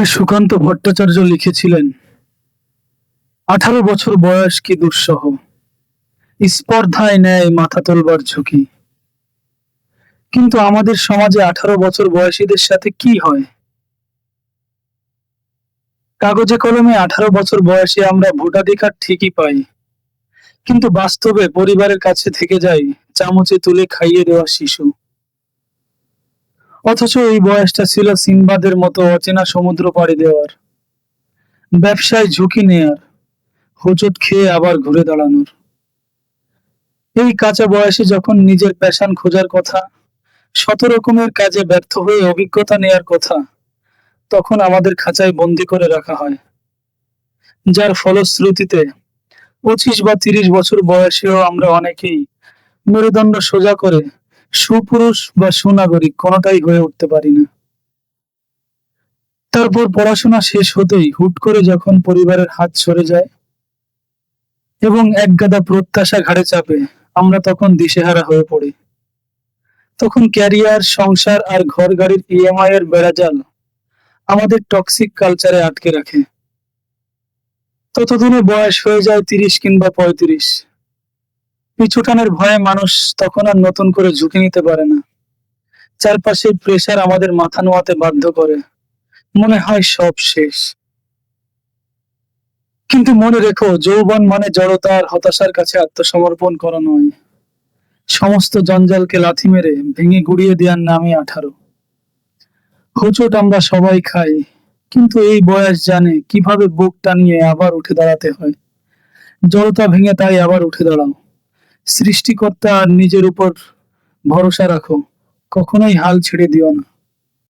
কবি সুকান্ত ভট্টাচার্য লিখেছিলেন, 18 বছর বয়স কি দুঃসহ, স্পর্ধায় নেয় মাথা তোলবার ঝুঁকি। কিন্তু আমাদের সমাজে 18 বছর বয়সীদের সাথে কি হয়? কাগজে কলমে 18 বছর বয়সে আমরা ভোটাধিকার ঠিকই পাই, কিন্তু বাস্তবে পরিবারের কাছে থেকে যাই চামচে তুলে খাইয়ে দেওয়া শিশু। অথচ এই বয়সটা ছিল সিনবাদের মতো অচেনা সমুদ্র পাড়ি দেওয়ার, ব্যবসায় ঝুঁকি নেয়ার, হোঁচট খেয়ে আবার ঘুরে দাঁড়ানোর। এই কাঁচা বয়সে যখন নিজের প্যাশন খোঁজার কথা, শত রকমের কাজে ব্যর্থ হয়ে অভিজ্ঞতা নেয়ার কথা, তখন আমাদের খাঁচায় বন্দি করে রাখা হয়। যার ফলশ্রুতিতে 25 বা 30 বছর বয়সেও আমরা অনেকেই মেরুদণ্ড সোজা করে সুপুরুষ বা সুনাগরিক কোনোটাই হয়ে উঠতে পারি না। তারপর পড়াশোনা শেষ হতেই হুট করে যখন পরিবারের হাত সরে যায় এবং একগাদা প্রত্যাশা ঘাড়ে চাপে, আমরা তখন দিশেহারা হয়ে পড়ি। তখন ক্যারিয়ার, সংসার আর ঘর গাড়ির ইএমআই এর বেড়াজাল আমাদের টক্সিক কালচারে আটকে রাখে। ততদিনে বয়স হয়ে যায় 30 কিংবা 35। পিছুটানের ভয়ে মানুষ তখন আর নতুন করে ঝুঁকি নিতে পারে না। চারপাশের প্রেসার আমাদের মাথা নোয়াতে বাধ্য করে, মনে হয় সব শেষ। কিন্তু মনে রেখো, যৌবন মানে জড়তা আর হতাশার কাছে আত্মসমর্পণ করা নয়। সমস্ত জঞ্জালকে লাথি মেরে ভেঙে গুড়িয়ে দেওয়ার নামই 18। হোঁচট আমরা সবাই খাই, কিন্তু এই বয়স জানে কিভাবে বুক টানিয়ে আবার উঠে দাঁড়াতে হয়। জড়তা ভেঙে তাই আবার উঠে দাঁড়াও। সৃষ্টিকর্তা আর নিজের উপর ভরসা রাখো, কখনোই হাল ছেড়ে দিও না।